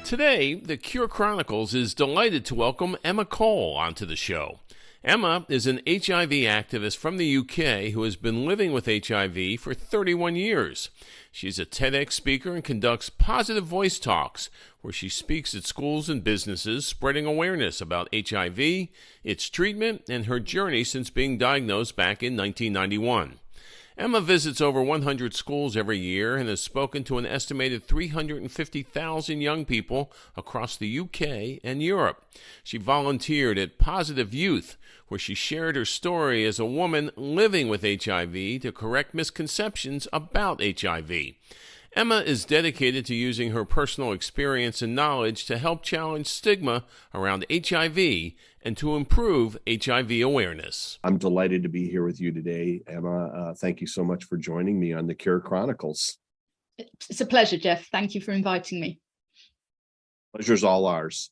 Today, the Cure Chronicles is delighted to welcome Emma Cole onto the show. Emma is an HIV activist from the UK who has been living with HIV for 31 years. She's a TEDx speaker and conducts positive voice talks where she speaks at schools and businesses, spreading awareness about HIV, its treatment, and her journey since being diagnosed back in 1991. Emma visits over 100 schools every year and has spoken to an estimated 350,000 young people across the UK and Europe. She volunteered at Positive Youth, where she shared her story as a woman living with HIV to correct misconceptions about HIV. Emma is dedicated to using her personal experience and knowledge to help challenge stigma around HIV and to improve HIV awareness. I'm delighted to be here with you today, Emma. Thank you so much for joining me on the Cure Chronicles. It's a pleasure, Jeff. Thank you for inviting me. Pleasure's all ours.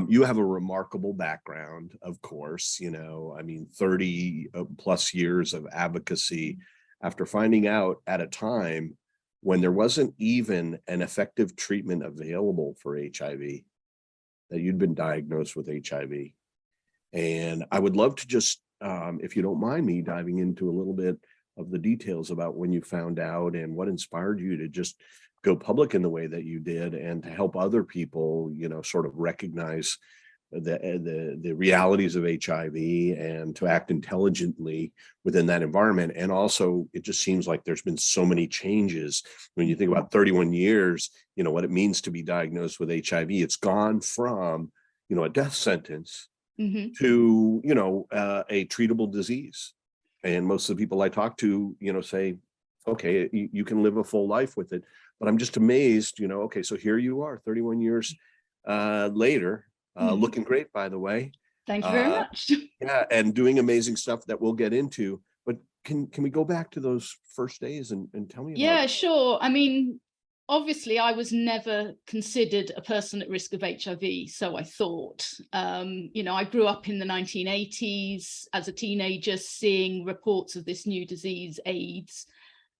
You have a remarkable background, of course, 30 plus years of advocacy after finding out at a time when there wasn't even an effective treatment available for HIV, that you'd been diagnosed with HIV. And I would love to just, if you don't mind me diving into a little bit of the details about when you found out and what inspired you to just go public in the way that you did and to help other people, sort of recognize the realities of HIV and to act intelligently within that environment. And also, it just seems like there's been so many changes. When you think about 31 years, what it means to be diagnosed with HIV, it's gone from, a death sentence to, a treatable disease. And most of the people I talk to, say, okay, you can live a full life with it. But I'm just amazed, okay, so here you are 31 years later, looking great, by the way. Thank you very much. Yeah, and doing amazing stuff that we'll get into. But can we go back to those first days and tell me about Yeah, sure. I mean, obviously, I was never considered a person at risk of HIV, so I thought. I grew up in the 1980s as a teenager, seeing reports of this new disease, AIDS.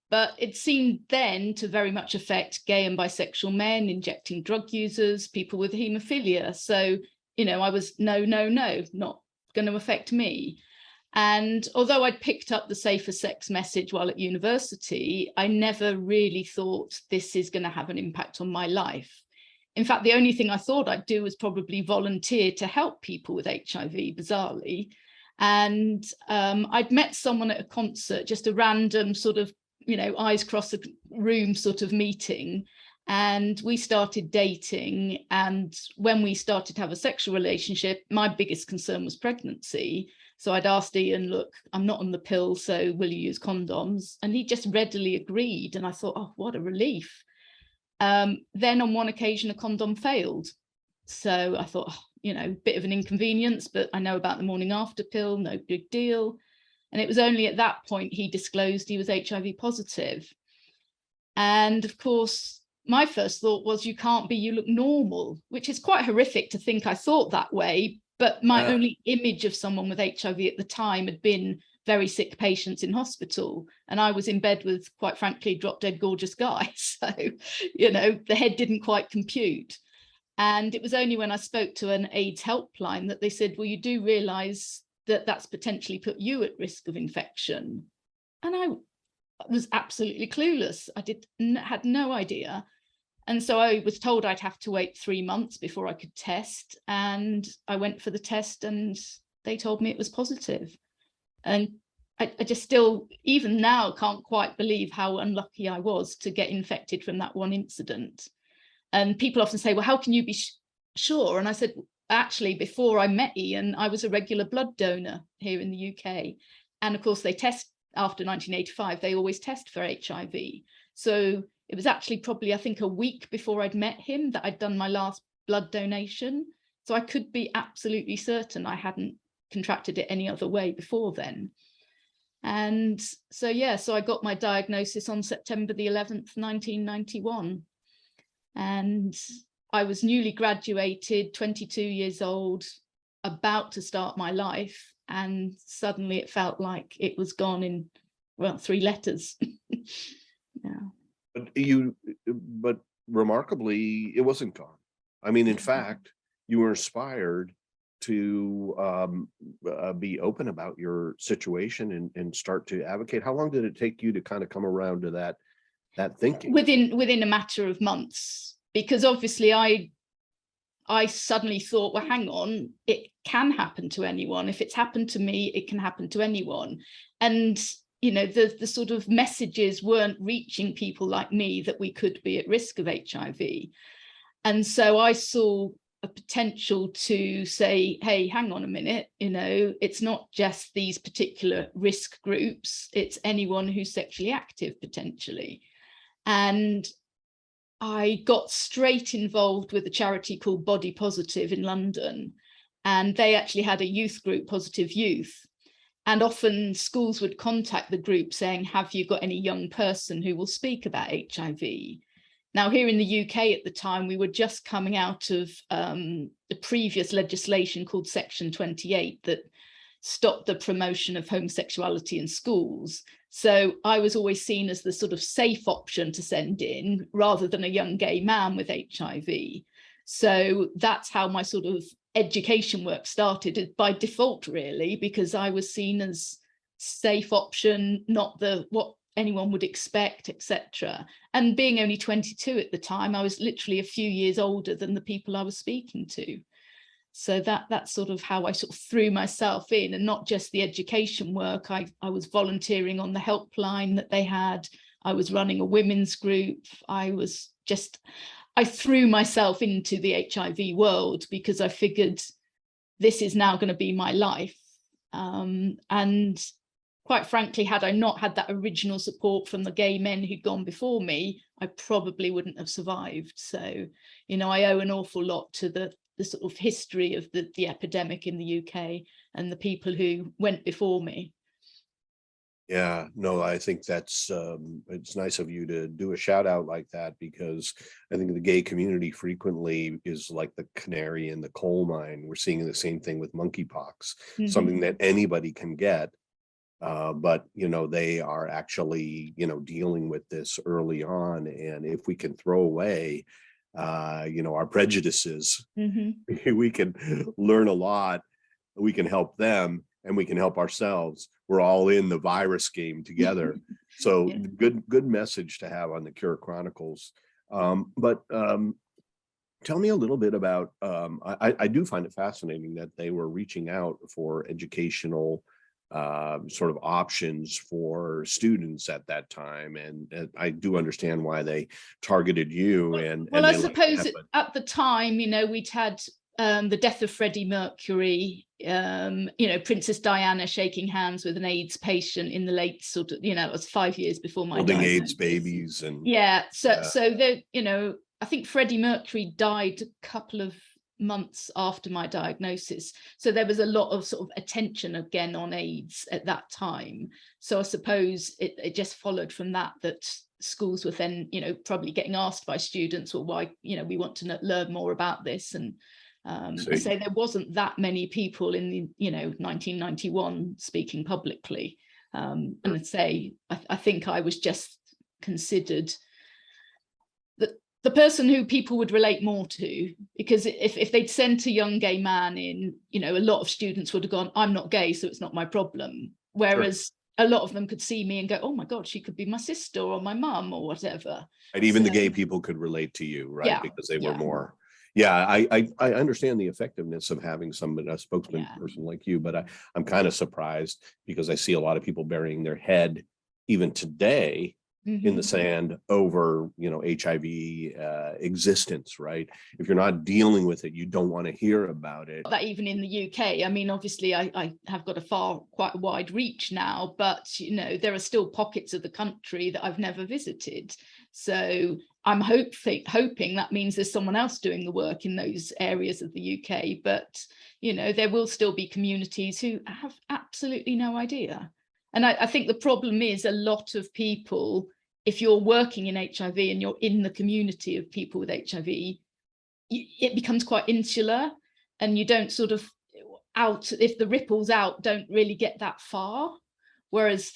But it seemed then to very much affect gay and bisexual men, injecting drug users, people with haemophilia. So, I was no, not going to affect me. And although I'd picked up the safer sex message while at university, I never really thought this is going to have an impact on my life. In fact, the only thing I thought I'd do was probably volunteer to help people with HIV, bizarrely. And I'd met someone at a concert, just a random sort of eyes cross the room sort of meeting, and we started dating. And when we started to have a sexual relationship, my biggest concern was pregnancy. So I'd asked Ian, look, I'm not on the pill, so will you use condoms? And he just readily agreed. And I thought, oh, what a relief. Then on one occasion, a condom failed. So I thought, bit of an inconvenience, but I know about the morning after pill, no big deal. And it was only at that point he disclosed he was HIV positive. And of course, my first thought was, you can't be, you look normal, which is quite horrific to think I thought that way. But my only image of someone with HIV at the time had been very sick patients in hospital. And I was in bed with, quite frankly, drop dead gorgeous guys. So, the head didn't quite compute. And it was only when I spoke to an AIDS helpline that they said, well, you do realize that that's potentially put you at risk of infection. And I was absolutely clueless. I had no idea. And so I was told I'd have to wait 3 months before I could test. And I went for the test and they told me it was positive. And I just still, even now, can't quite believe how unlucky I was to get infected from that one incident. And people often say, well, how can you be sure? And I said, actually, before I met Ian, I was a regular blood donor here in the UK. And of course, they test after 1985, they always test for HIV. So it was actually probably, I think, a week before I'd met him that I'd done my last blood donation. So I could be absolutely certain I hadn't contracted it any other way before then. And so, so I got my diagnosis on September the 11th, 1991. And I was newly graduated, 22 years old, about to start my life. And suddenly it felt like it was gone in, 3 letters. Yeah. But remarkably, it wasn't gone. I mean, in fact, you were inspired to be open about your situation and start to advocate. How long did it take you to kind of come around to that thinking? Within a matter of months, because obviously I suddenly thought, well, hang on, it can happen to anyone. If it's happened to me, it can happen to anyone. And the sort of messages weren't reaching people like me that we could be at risk of HIV. And so I saw a potential to say, hey, hang on a minute, it's not just these particular risk groups, it's anyone who's sexually active potentially. And I got straight involved with a charity called Body Positive in London, and they actually had a youth group, Positive Youth. And often schools would contact the group saying, have you got any young person who will speak about HIV? Now, here in the UK at the time, we were just coming out of the previous legislation called Section 28 that stopped the promotion of homosexuality in schools. So I was always seen as the sort of safe option to send in rather than a young gay man with HIV. So that's how my sort of education work started, by default, really, because I was seen as safe option, not what anyone would expect, etc. And being only 22 at the time, I was literally a few years older than the people I was speaking to. So that's sort of how I sort of threw myself in, and not just the education work. I was volunteering on the helpline that they had. I was running a women's group. I threw myself into the HIV world because I figured this is now going to be my life. And quite frankly, had I not had that original support from the gay men who'd gone before me, I probably wouldn't have survived. So, I owe an awful lot to the sort of history of the epidemic in the UK and the people who went before me. Yeah, no, I think that's it's nice of you to do a shout out like that, because I think the gay community frequently is like the canary in the coal mine. We're seeing the same thing with monkeypox, something that anybody can get. But they are actually dealing with this early on, and if we can throw away our prejudices, we can learn a lot. We can help them, and we can help ourselves. We're all in the virus game together. So yeah. Good message to have on the Cure Chronicles. But tell me a little bit about, I do find it fascinating that they were reaching out for educational sort of options for students at that time, and I do understand why they targeted you. Well, I suppose at the time, we'd had the death of Freddie Mercury, Princess Diana shaking hands with an AIDS patient in the late sort of, it was 5 years before my holding diagnosis. AIDS babies, and so there, I think Freddie Mercury died a couple of months after my diagnosis, so there was a lot of sort of attention again on AIDS at that time. So I suppose it just followed from that schools were then probably getting asked by students, well, why we want to learn more about this. And I say there wasn't that many people in the 1991 speaking publicly, and I'd say I think I was just considered the person who people would relate more to, because if they'd sent a young gay man in, a lot of students would have gone, I'm not gay, so it's not my problem. Whereas a lot of them could see me and go, oh my God, she could be my sister or my mum or whatever. And even the gay people could relate to you, right? Yeah, because they were more. Yeah, I understand the effectiveness of having somebody, a spokesman person like you, but I'm kind of surprised because I see a lot of people burying their head even today in the sand over, HIV existence, right? If you're not dealing with it, you don't want to hear about it. That even in the UK, I mean, obviously I have got quite a wide reach now, but, there are still pockets of the country that I've never visited. So I'm hoping that means there's someone else doing the work in those areas of the UK, but, there will still be communities who have absolutely no idea. And I think the problem is a lot of people, if you're working in HIV and you're in the community of people with HIV, it becomes quite insular, and you don't sort of if the ripples out don't really get that far. Whereas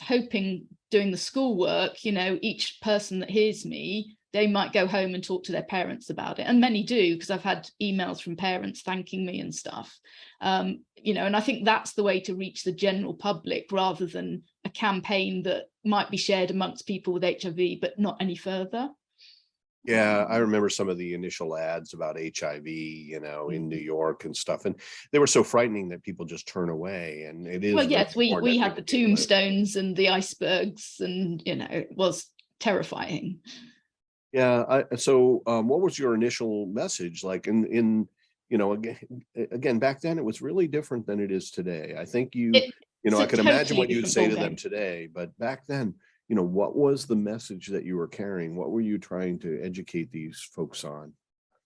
doing the schoolwork, each person that hears me they might go home and talk to their parents about it, and many do, because I've had emails from parents thanking me and stuff. You know, and I think that's the way to reach the general public, rather than a campaign that might be shared amongst people with HIV but not any further. Yeah, I remember some of the initial ads about HIV, you know, in New York and stuff, and they were so frightening that people just turn away. And it is, well, yes, really we had the important that people be able to- tombstones and the icebergs, and you know, it was terrifying. Yeah. So what was your initial message like in, you know, again, back then it was really different than it is today. I think you know, I could imagine what you'd say to them today, but back then, you know, what was the message that you were carrying? What were you trying to educate these folks on?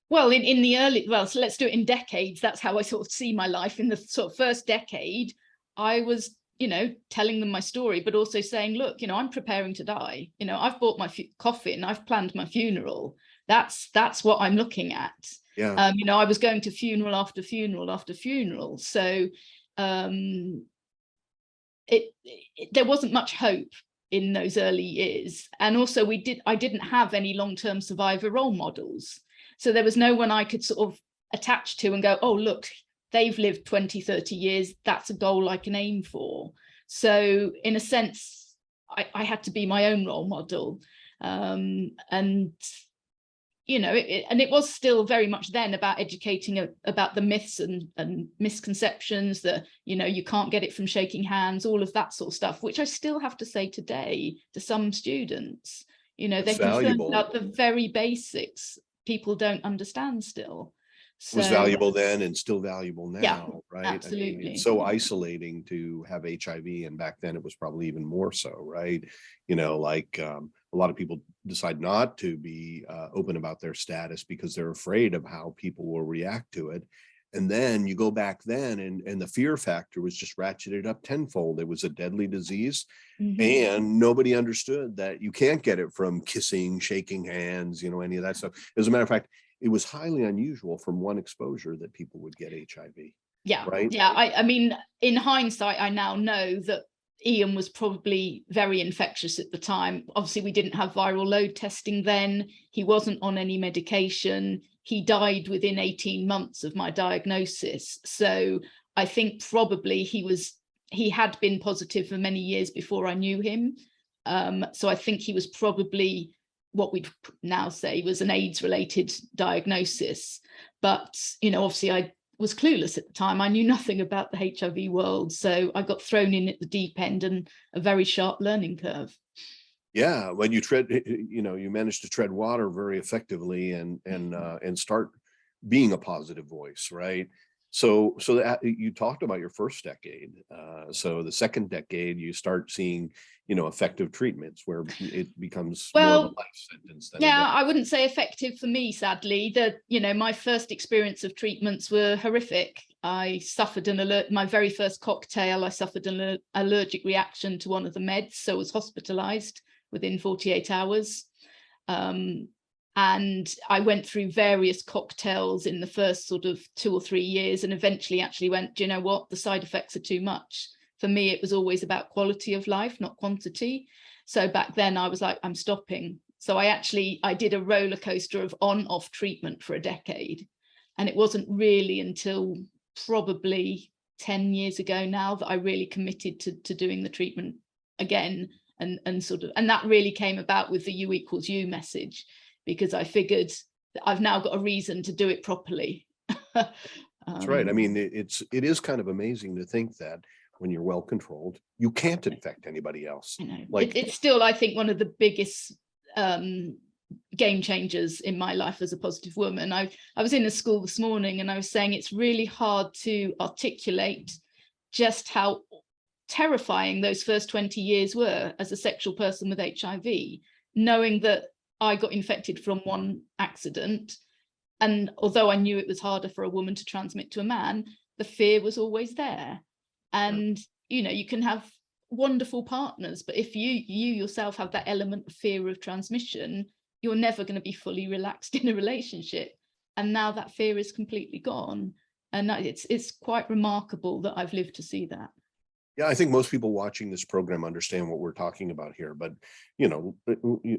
Well, in the early, well, so let's do it in decades. That's how I sort of see my life. In the sort of first decade, I was, you know, telling them my story, but also saying, look, you know, I'm preparing to die. You know, I've bought my coffin, I've planned my funeral. That's what I'm looking at. Yeah. You know, I was going to funeral after funeral after funeral. So there wasn't much hope in those early years. And also I didn't have any long-term survivor role models. So there was no one I could sort of attach to and go, oh, look, they've lived 20, 30 years. That's a goal I can aim for. So in a sense, I had to be my own role model. And, you know, it was still very much then about educating about the myths and misconceptions that, you know, you can't get it from shaking hands, all of that sort of stuff, which I still have to say today to some students. You know, they're concerned about the very basics. People don't understand still. So, was valuable then and still valuable now, yeah, right? absolutely. I mean, it's so isolating to have HIV, and back then it was probably even more so, right? You know, like a lot of people decide not to be open about their status because they're afraid of how people will react to it. And then you go back then, and the fear factor was just ratcheted up tenfold. It was a deadly disease, and nobody understood that you can't get it from kissing, shaking hands, you know, any of that stuff. As a matter of fact, it was highly unusual from one exposure that people would get HIV. Yeah, right. Yeah. I mean, in hindsight, I now know that Ian was probably very infectious at the time. Obviously, we didn't have viral load testing then. He wasn't on any medication. He died within 18 months of my diagnosis. So I think probably he had been positive for many years before I knew him. So I think he was probably what we'd now say was an AIDS-related diagnosis. But, you know, obviously I was clueless at the time. I knew nothing about the HIV world. So I got thrown in at the deep end and a very sharp learning curve. Yeah, when you you know, you managed to tread water very effectively and start being a positive voice, right? So that you talked about your first decade. So the second decade, you start seeing, you know, effective treatments where it becomes more of a life sentence than I wouldn't say effective for me, sadly. You know, my first experience of treatments were horrific. I suffered my very first cocktail, I suffered an allergic reaction to one of the meds, so was hospitalized within 48 hours. And I went through various cocktails in the first sort of 2 or 3 years, and eventually actually went, do you know what, the side effects are too much. For me, it was always about quality of life, not quantity. So back then I was like, I'm stopping. So I did a roller coaster of on-off treatment for a decade. And it wasn't really until probably 10 years ago now that I really committed to doing the treatment again. And that really came about with the U equals U message, because I figured that I've now got a reason to do it properly. That's right. I mean, it is kind of amazing to think that when you're well controlled, you can't infect anybody else. You know, it's still, I think, one of the biggest game changers in my life as a positive woman. I was in a school this morning and I was saying it's really hard to articulate just how terrifying those first 20 years were as a sexual person with HIV, knowing that I got infected from one accident. And although I knew it was harder for a woman to transmit to a man, the fear was always there. And, you know, you can have wonderful partners, but if you yourself have that element of fear of transmission, you're never going to be fully relaxed in a relationship. And now that fear is completely gone. And it's quite remarkable that I've lived to see that. Yeah, I think most people watching this program understand what we're talking about here. But, you know,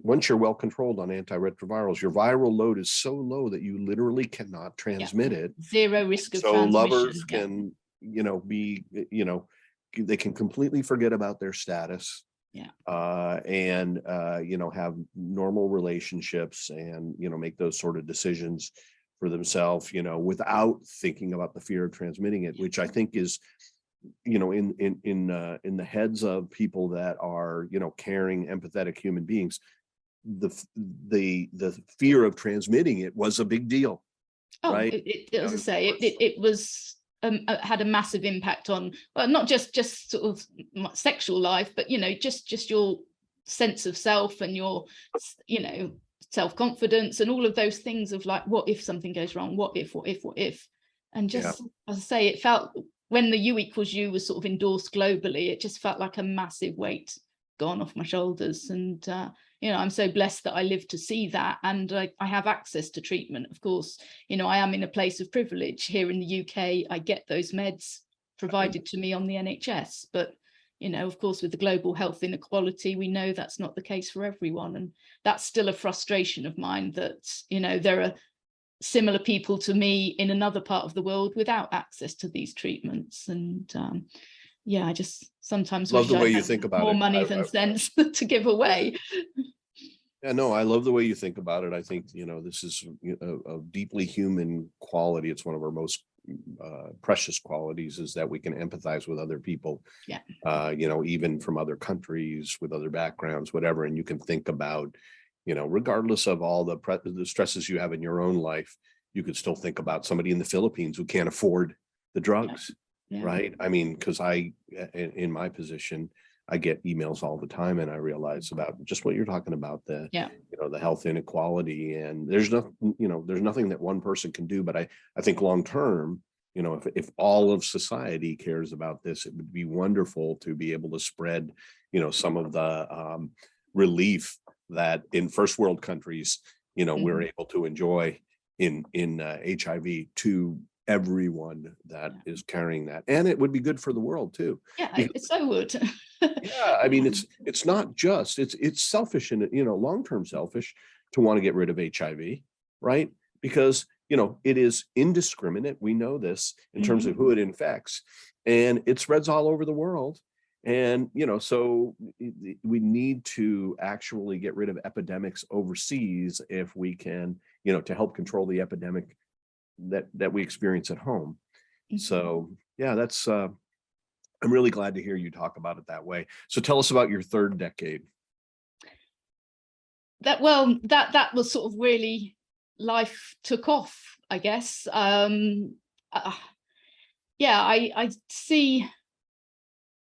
once you're well controlled on antiretrovirals, your viral load is so low that you literally cannot transmit it. Zero risk of So transmission. lovers can, you know, be, you know, they can completely forget about their status. Yeah. And you know, have normal relationships and, you know, make those sort of decisions for themselves, you know, without thinking about the fear of transmitting it, which I think is, you know, in the heads of people that are, you know, caring, empathetic human beings, the fear of transmitting it was a big deal. Oh, right? As I say, it was had a massive impact on, well, not just sort of sexual life, but, you know, just your sense of self and your, you know, self-confidence and all of those things of like, what if something goes wrong? What if? And just, as I say, it felt, when the U=U was sort of endorsed globally, it just felt like a massive weight gone off my shoulders. And, you know, I'm so blessed that I lived to see that. And I have access to treatment. Of course, you know, I am in a place of privilege here in the UK. I get those meds provided to me on the NHS. But, you know, of course, with the global health inequality, we know that's not the case for everyone. And that's still a frustration of mine, that, you know, there are similar people to me in another part of the world without access to these treatments. And yeah, I just sometimes love wish the way I you had think about more it. money than sense to give away. Yeah, no, I love the way you think about it. I think, you know, this is a deeply human quality. It's one of our most precious qualities, is that we can empathize with other people. Yeah. You know, even from other countries, with other backgrounds, whatever. And you can think about, you know, regardless of all the stresses you have in your own life, you could still think about somebody in the Philippines who can't afford the drugs. Yeah. Right. I mean, because in my position, I get emails all the time, and I realize about just what you're talking about, the, Yeah. you know, the health inequality, and there's nothing that one person can do. But I think long term, you know, if all of society cares about this, it would be wonderful to be able to spread, you know, some of the relief that in first world countries, you know, we're able to enjoy in HIV to everyone that is carrying that. And it would be good for the world too. Yeah, it so would. Yeah, I mean, it's not just, it's selfish, and, you know, long-term selfish to want to get rid of HIV, right? Because, you know, it is indiscriminate. We know this in terms of who it infects, and it spreads all over the world. And, you know, so we need to actually get rid of epidemics overseas if we can, you know, to help control the epidemic that we experience at home. So yeah, that's I'm really glad to hear you talk about it that way. So tell us about your third decade. That was sort of really, life took off, I guess. Yeah, I see.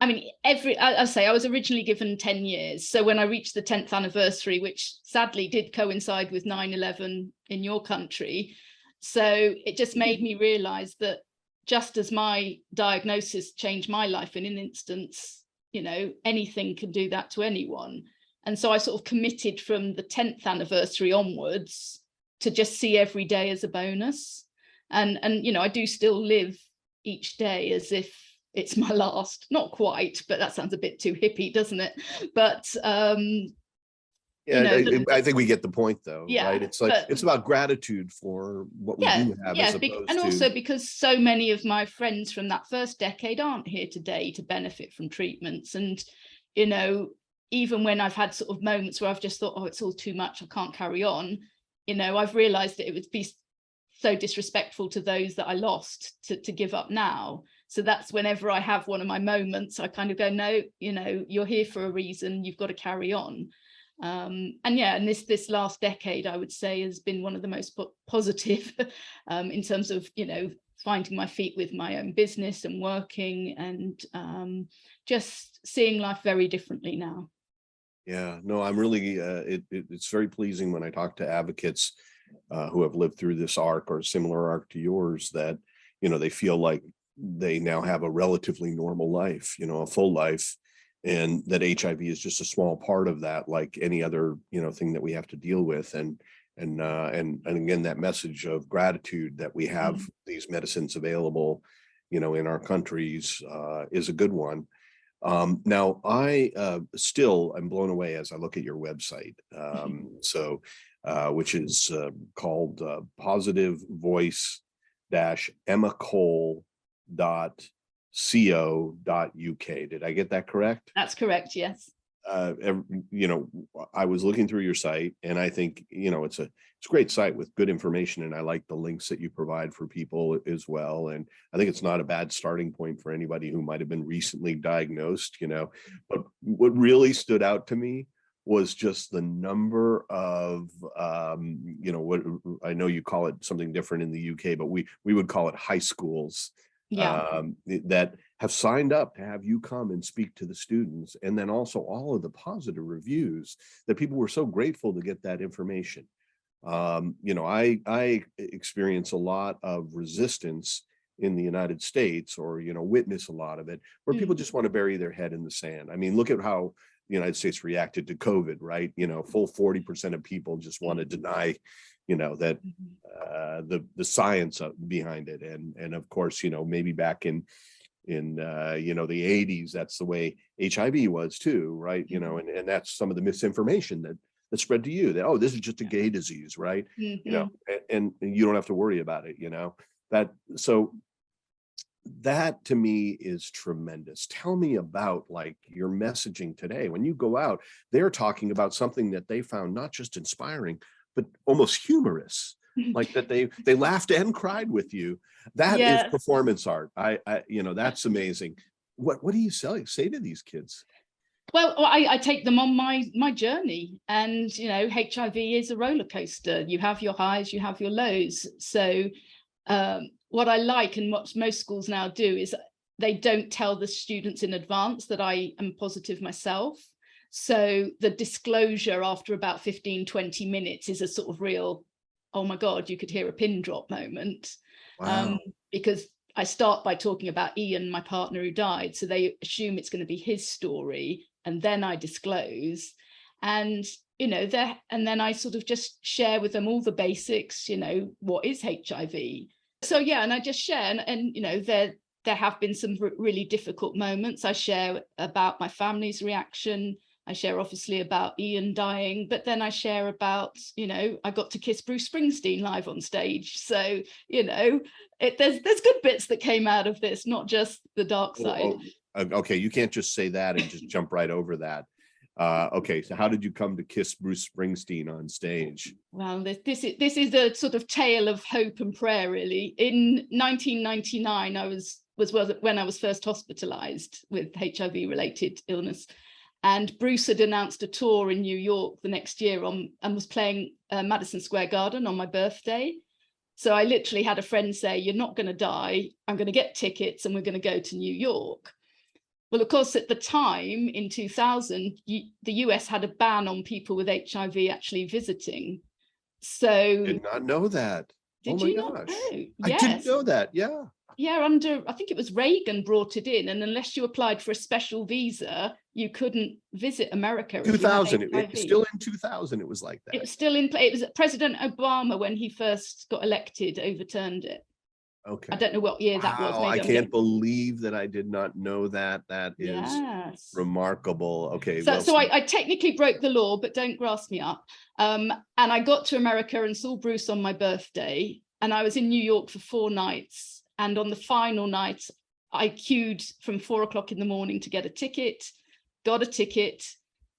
I mean, I say I was originally given 10 years. So when I reached the 10th anniversary, which sadly did coincide with 9/11 in your country, so it just made me realize that just as my diagnosis changed my life in an instance, you know, anything can do that to anyone. And so I sort of committed from the 10th anniversary onwards to just see every day as a bonus. And you know, I do still live each day as if it's my last. Not quite, but that sounds a bit too hippie, doesn't it? But yeah, you know, I think we get the point, though. Yeah, right? It's like, it's about gratitude for what we do have, as opposed and to, also because so many of my friends from that first decade aren't here today to benefit from treatments. And, you know, even when I've had sort of moments where I've just thought, oh, it's all too much, I can't carry on, you know, I've realized that it would be so disrespectful to those that I lost to give up now. So that's whenever I have one of my moments, I kind of go, no, you know, you're here for a reason, you've got to carry on. And yeah, and this last decade, I would say, has been one of the most positive in terms of, you know, finding my feet with my own business and working, and just seeing life very differently now. Yeah, no, I'm really, it's very pleasing when I talk to advocates who have lived through this arc or a similar arc to yours, that, you know, they feel like they now have a relatively normal life, you know, a full life, and that HIV is just a small part of that, like any other, you know, thing that we have to deal with. And again, that message of gratitude that we have these medicines available, you know, in our countries is a good one. Now, I still am blown away as I look at your website. Which is called Positive Voice emmacole.co.uk. Did I get that correct? That's correct, yes. I was looking through your site, and I think, it's a great site with good information, and I like the links that you provide for people as well. And I think it's not a bad starting point for anybody who might have been recently diagnosed, but what really stood out to me was just the number of, what I know you call it something different in the UK, but we would call it high schools. That have signed up to have you come and speak to the students, and then also all of the positive reviews that people were so grateful to get that information. I experience a lot of resistance in the United States, or witness a lot of it, where people just want to bury their head in the sand. I mean, look at how the United States reacted to COVID, right? Full 40% of people just want to deny that the science behind it, and of course, maybe back in the 80s, that's the way HIV was too, right? And that's some of the misinformation that spread to you, that, oh, this is just a gay disease, right? And you don't have to worry about it, that to me is tremendous. Tell me about your messaging today. When you go out, they're talking about something that they found not just inspiring, but almost humorous, like that they laughed and cried with you. That is performance art. I that's amazing. What do you say to these kids? Well, I take them on my journey, and HIV is a roller coaster. You have your highs, you have your lows. So what I like, and what most schools now do, is they don't tell the students in advance that I am positive myself. So the disclosure after about 15-20 minutes is a sort of real, oh my God, you could hear a pin drop moment. Wow. Because I start by talking about Ian, my partner who died. So they assume it's going to be his story. And then I disclose. And, and then I sort of just share with them all the basics, what is HIV? So, and I just share. And there have been some really difficult moments. I share about my family's reaction. I share obviously about Ian dying, but then I share about, I got to kiss Bruce Springsteen live on stage. So, there's good bits that came out of this, not just the dark side. Okay, you can't just say that and just jump right over that. Okay, so how did you come to kiss Bruce Springsteen on stage? Well, this is a sort of tale of hope and prayer, really. In 1999, was when I was first hospitalized with HIV-related illness. And Bruce had announced a tour in New York the next year and was playing Madison Square Garden on my birthday. So I literally had a friend say, "You're not going to die. I'm going to get tickets and we're going to go to New York." Well, of course, at the time in 2000, the US had a ban on people with HIV actually visiting. So I did not know that. Did you not know? Yes. I didn't know that. Yeah. Yeah, I think it was Reagan brought it in, and unless you applied for a special visa, you couldn't visit America. 2000, it still in 2000, it was like that. It was still in place. It was President Obama, when he first got elected, overturned it. Okay. I don't know what year that was. Maybe I can't believe that I did not know that. That is remarkable. Okay. So I technically broke the law, but don't grass me up. And I got to America and saw Bruce on my birthday, and I was in New York for 4 nights. And on the final night, I queued from 4 o'clock in the morning to get a ticket, got a ticket,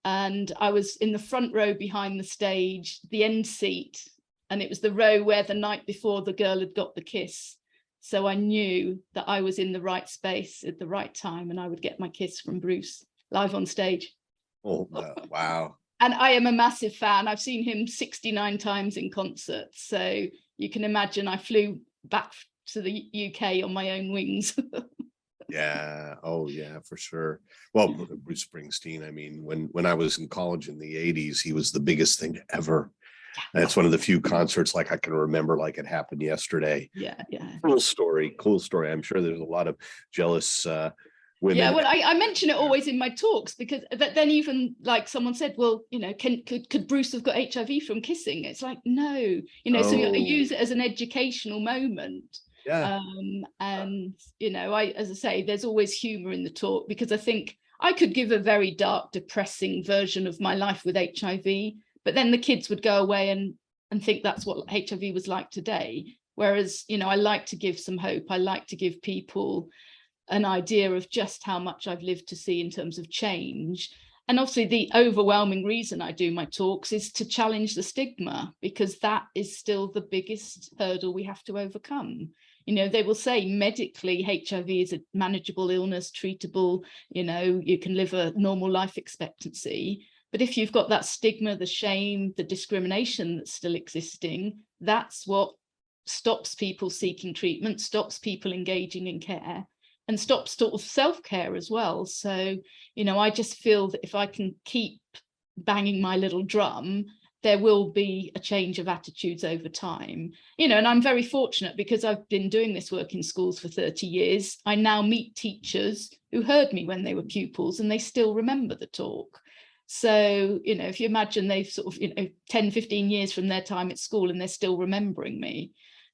and I was in the front row behind the stage, the end seat. And it was the row where the night before the girl had got the kiss. So I knew that I was in the right space at the right time, and I would get my kiss from Bruce live on stage. Oh, wow. And I am a massive fan. I've seen him 69 times in concert. So you can imagine I flew back to the UK on my own wings. Yeah. Oh, yeah, for sure. Well, Bruce Springsteen, I mean, when I was in college in the 80s, he was the biggest thing ever. Yeah. That's one of the few concerts I can remember like it happened yesterday. Yeah. Cool story. I'm sure there's a lot of jealous women. Yeah, well, I mention it always in my talks, because then even like someone said, well, could Bruce have got HIV from kissing? It's like, no, so I use it as an educational moment. Yeah. And as I say, there's always humor in the talk, because I think I could give a very dark, depressing version of my life with HIV, but then the kids would go away and think that's what HIV was like today. Whereas, you know, I like to give some hope. I like to give people an idea of just how much I've lived to see in terms of change. And obviously the overwhelming reason I do my talks is to challenge the stigma, because that is still the biggest hurdle we have to overcome. You know, they will say medically HIV is a manageable illness, treatable, you know, you can live a normal life expectancy. But if you've got that stigma, the shame, the discrimination that's still existing, that's what stops people seeking treatment, stops people engaging in care, and stops sort of self-care as well. So, you know, I just feel that if I can keep banging my little drum, there will be a change of attitudes over time. You know, and I'm very fortunate because I've been doing this work in schools for 30 years. I now meet teachers who heard me when they were pupils and they still remember the talk. So, you know, if you imagine they've sort of, you know, 10, 15 years from their time at school and they're still remembering me,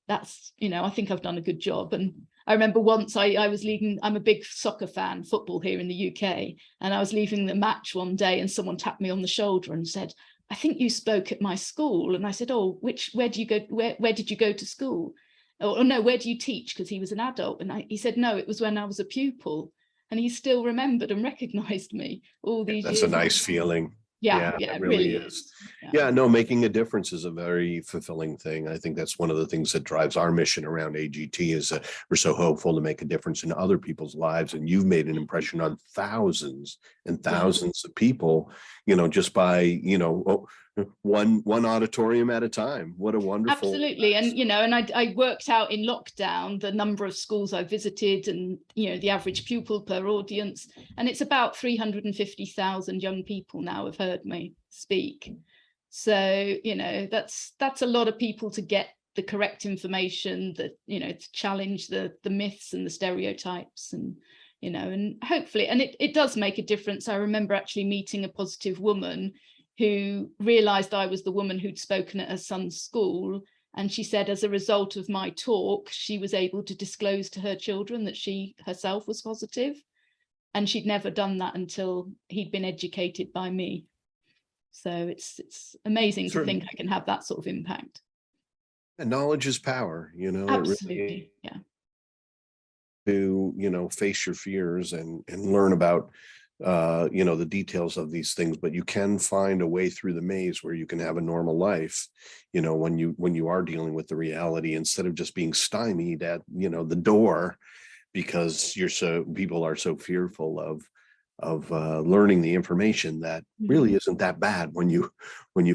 that's, you know, I think I've done a good job. And I remember once I was leaving, I'm a big soccer fan, football here in the UK, and I was leaving the match one day and someone tapped me on the shoulder and said, I think you spoke at my school. And I said, oh, where do you go? Where did you go to school? Or no, where do you teach? Because he was an adult. And he said, no, it was when I was a pupil. And he still remembered and recognized me all these years. That's a nice feeling. Yeah, it it really really is. Yeah. Yeah, no, making a difference is a very fulfilling thing. I think that's one of the things that drives our mission around AGT, is that we're so hopeful to make a difference in other people's lives. And you've made an impression on thousands and thousands of people, you know, just by, you know, one auditorium at a time. What a wonderful. Absolutely. And, you know, and I worked out in lockdown the number of schools I visited and, you know, the average pupil per audience. And it's about 350,000 young people now have heard me speak. So, you know, that's a lot of people to get the correct information, that, you know, to challenge the myths and the stereotypes, and, you know, and hopefully, and it does make a difference. I remember actually meeting a positive woman who realized I was the woman who'd spoken at her son's school. And she said, as a result of my talk, she was able to disclose to her children that she herself was positive. And she'd never done that until he'd been educated by me. So it's amazing to think I can have that sort of impact. And knowledge is power, you know. Absolutely. It really, yeah. To, you know, face your fears and learn about you know, the details of these things, but you can find a way through the maze where you can have a normal life, you know, when you are dealing with the reality, instead of just being stymied at, you know, the door, because people are so fearful of learning the information that really isn't that bad when you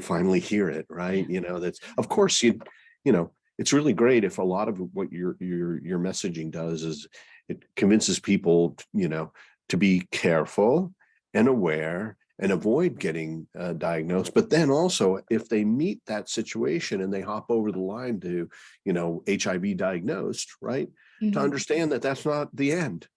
finally hear it, right? You know, that's, of course, you know, it's really great if a lot of what your messaging does is it convinces people, you know, to be careful and aware and avoid getting diagnosed. But then also, if they meet that situation and they hop over the line to, you know, HIV diagnosed, right? To understand that that's not the end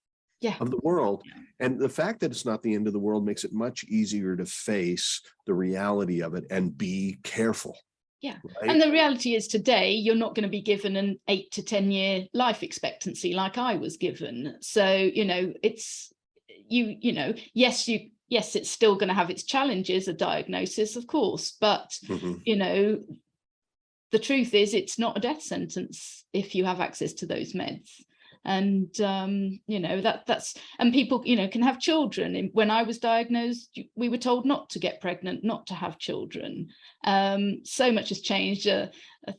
of the world. And the fact that it's not the end of the world makes it much easier to face the reality of it and be careful. Yeah. Right? And the reality is today, you're not going to be given an 8 to 10 year life expectancy like I was given. So, you know, it's, you know, yes, it's still going to have its challenges, a diagnosis, of course, but, you know, the truth is it's not a death sentence if you have access to those meds. And, you know, that's, and people, you know, can have children. When I was diagnosed, we were told not to get pregnant, not to have children. So much has changed.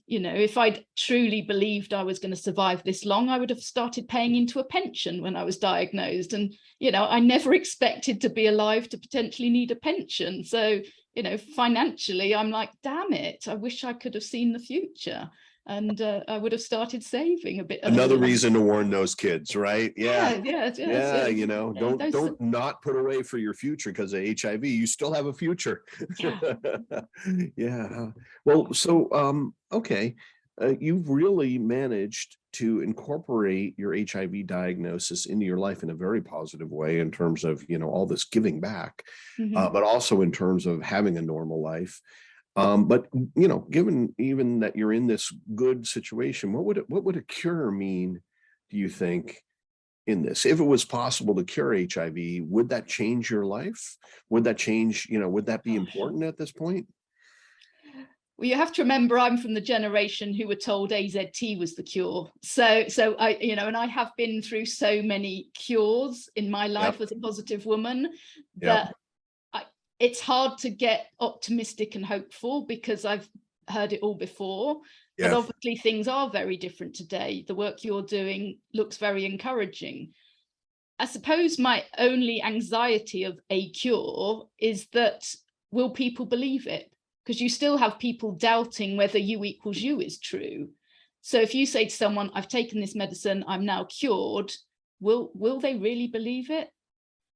You know, if I'd truly believed I was going to survive this long, I would have started paying into a pension when I was diagnosed. And, you know, I never expected to be alive to potentially need a pension. So, you know, financially, I'm like, damn it, I wish I could have seen the future. And I would have started saving a bit. Another reason to warn those kids, right? Yeah. You know, don't not put away for your future because of HIV. You still have a future. Yeah. Well, so okay, you've really managed to incorporate your HIV diagnosis into your life in a very positive way, in terms of, you know, all this giving back, but also in terms of having a normal life. But, you know, given even that you're in this good situation, what would a cure mean, do you think, in this? If it was possible to cure HIV, would that change your life? Would that change, would that be important at this point? Well, you have to remember, I'm from the generation who were told AZT was the cure. So I, and I have been through so many cures in my life as a positive woman that it's hard to get optimistic and hopeful, because I've heard it all before. But obviously things are very different today. The work you're doing looks very encouraging. I suppose my only anxiety of a cure is that, will people believe it? Because you still have people doubting whether U equals U is true. So if you say to someone, I've taken this medicine, I'm now cured, will they really believe it?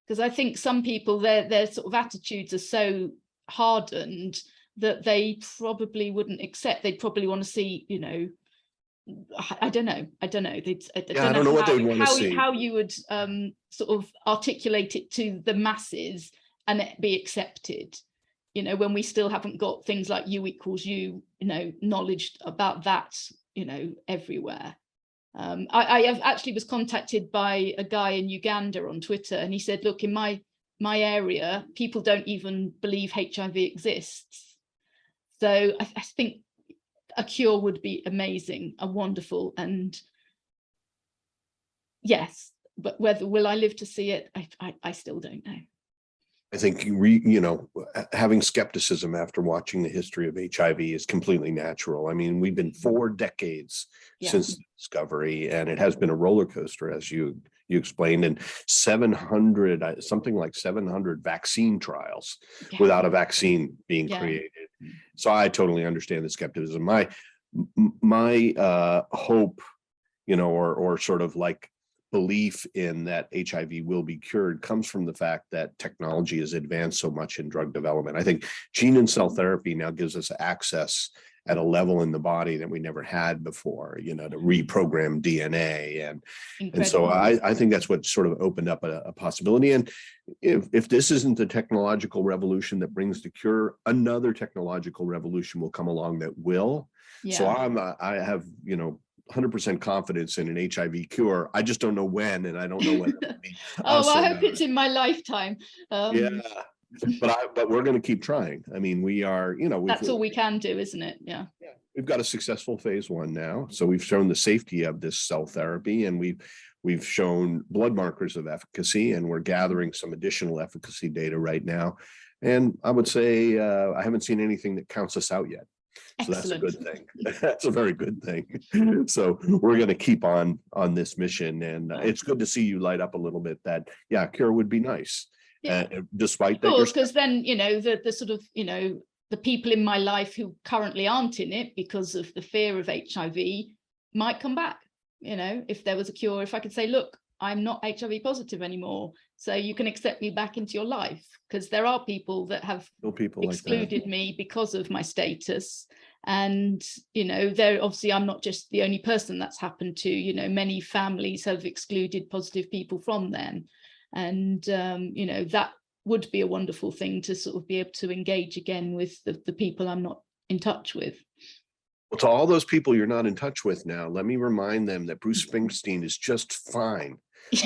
Because I think some people, their sort of attitudes are so hardened that they probably wouldn't accept. They'd probably want to see, I don't know. I don't know what they'd want to see. How you would sort of articulate it to the masses and it be accepted. When we still haven't got things like U equals U, knowledge about that, everywhere. I have actually was contacted by a guy in Uganda on Twitter, and he said, look, in my area, people don't even believe HIV exists. So I think a cure would be amazing, a wonderful, and yes, but whether will I live to see it, I still don't know. I think, having skepticism after watching the history of HIV is completely natural. I mean, we've been 4 decades since the discovery, and it has been a roller coaster, as you explained, and 700, something like 700 vaccine trials without a vaccine being created. So I totally understand the skepticism. My hope, or sort of like belief in that HIV will be cured comes from the fact that technology has advanced so much in drug development. I think gene and cell therapy now gives us access at a level in the body that we never had before, to reprogram DNA. And so I think that's what sort of opened up a possibility. And if this isn't the technological revolution that brings the cure, another technological revolution will come along that will. So I have, 100% confidence in an HIV cure. I just don't know when, and I don't know when it will be. I hope it's in my lifetime. But we're going to keep trying. I mean, we are, that's all we can do, isn't it? Yeah. We've got a successful phase 1 now, so we've shown the safety of this cell therapy, and we've shown blood markers of efficacy, and we're gathering some additional efficacy data right now. And I would say I haven't seen anything that counts us out yet. So Excellent. that's a good thing. That's a very good thing. So we're going to keep on this mission, and it's good to see you light up a little bit that, cure would be nice. Despite that, of course, because then, the sort of, the people in my life who currently aren't in it because of the fear of HIV might come back. If there was a cure, if I could say, look, I'm not HIV positive anymore, so you can accept me back into your life, because there are people that have excluded me because of my status. And there obviously I'm not just the only person that's happened to. Many families have excluded positive people from them, and that would be a wonderful thing to sort of be able to engage again with the people I'm not in touch with. Well, to all those people you're not in touch with now, let me remind them that Bruce Springsteen is just fine.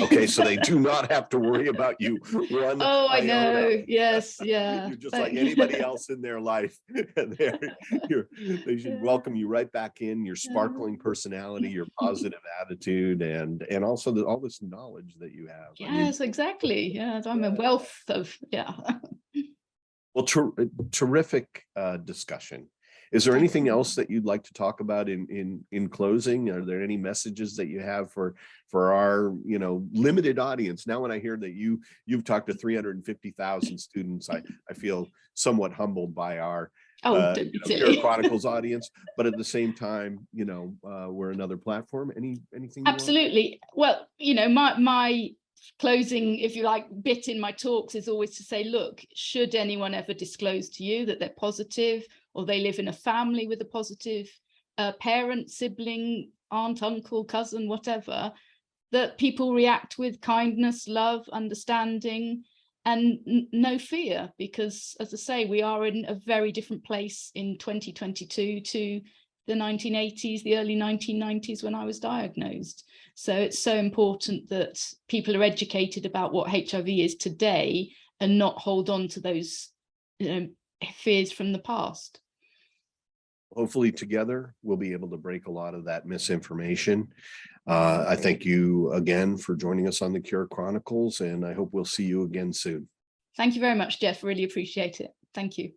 Okay, so they do not have to worry about you. I know. Yes, You're just like anybody else in their life. They should welcome you right back in. Your sparkling personality, your positive attitude, and also all this knowledge that you have. Yes, exactly. Yeah, I'm a wealth of Well, terrific discussion. Is there anything else that you'd like to talk about in closing? Are there any messages that you have for our limited audience? Now, when I hear that you've talked to 350,000 students, I feel somewhat humbled by our Chronicles audience. But at the same time, we're another platform. Anything? Absolutely. Well, my closing, if you like, bit in my talks is always to say, look, should anyone ever disclose to you that they're positive, or they live in a family with a positive parent, sibling, aunt, uncle, cousin, whatever, that people react with kindness, love, understanding, and no fear, because, as I say, we are in a very different place in 2022 to the 1980s, the early 1990s when I was diagnosed. So it's so important that people are educated about what HIV is today and not hold on to those fears from the past. Hopefully together we'll be able to break a lot of that misinformation. I thank you again for joining us on the Cure Chronicles, and I hope we'll see you again soon. Thank you very much, Jeff. Really appreciate it. Thank you.